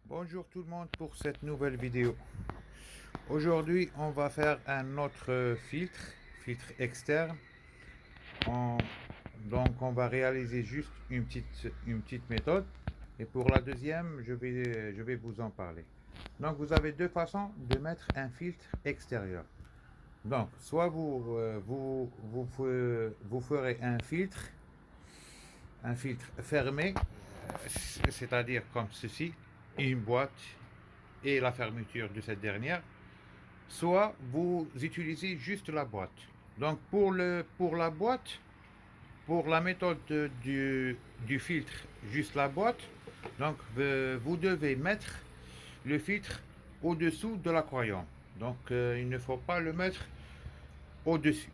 Bonjour tout le monde pour cette nouvelle vidéo. Aujourd'hui, on va faire un autre filtre externe. On- donc, on va réaliser juste une petite méthode. Et pour la deuxième, je vais vous en parler. Donc, vous avez deux façons de mettre un filtre extérieur. Donc, soit vous ferez un filtre fermé, c'est-à-dire comme ceci, une boîte et la fermeture de cette dernière, soit vous utilisez juste la boîte. Donc pour la boîte, pour la méthode du filtre, juste la boîte, donc vous devez mettre le filtre au-dessous de l'aquarium. Donc il ne faut pas le mettre au-dessus.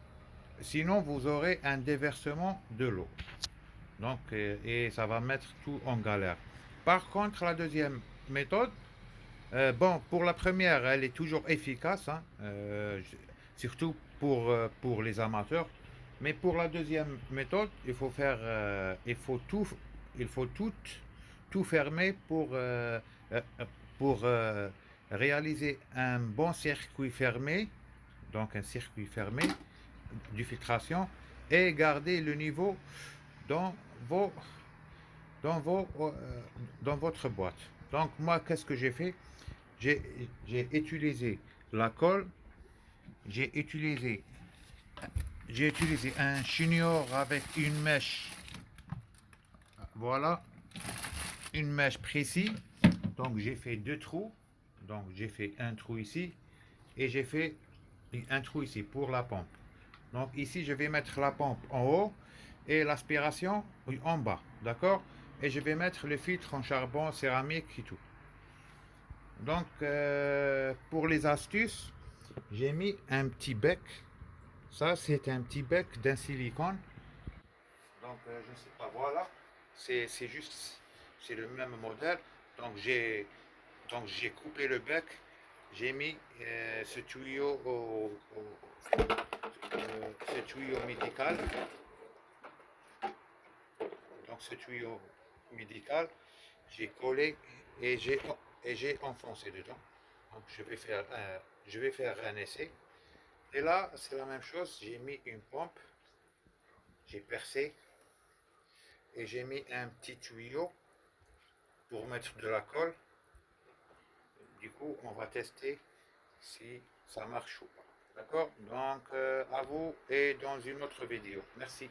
Sinon vous aurez un déversement de l'eau. Donc et ça va mettre tout en galère. Par contre la deuxième méthode, bon, pour la première, elle est toujours efficace, hein, surtout pour les amateurs. Mais pour la deuxième méthode, il faut tout fermer euh, pour réaliser un bon circuit fermé, donc un circuit fermé du filtration, et garder le niveau dans vos, dans vos, dans votre boîte. Donc moi, qu'est-ce que j'ai fait? J'ai j'ai utilisé la colle, j'ai utilisé, j'ai utilisé un chignon avec une mèche, voilà, une mèche précise. Donc j'ai fait deux trous, donc j'ai fait un trou ici et j'ai fait un trou ici pour la pompe. Donc ici je vais mettre la pompe en haut et l'aspiration en bas, d'accord? Et je vais mettre le filtre en charbon, céramique et tout. Donc pour les astuces, j'ai mis un petit bec. Ça, c'est un petit bec d'un silicone. Donc, je ne sais pas, voilà. C'est juste, c'est le même modèle. Donc, j'ai coupé le bec. J'ai mis ce tuyau médical. Donc, ce tuyau médical, j'ai collé et j'ai enfoncé dedans. Donc, je vais faire un essai. Et là, c'est la même chose. J'ai mis une pompe. J'ai percé et j'ai mis un petit tuyau pour mettre de la colle. Du coup, on va tester si ça marche ou pas. D'accord? Donc, à vous et dans une autre vidéo. Merci.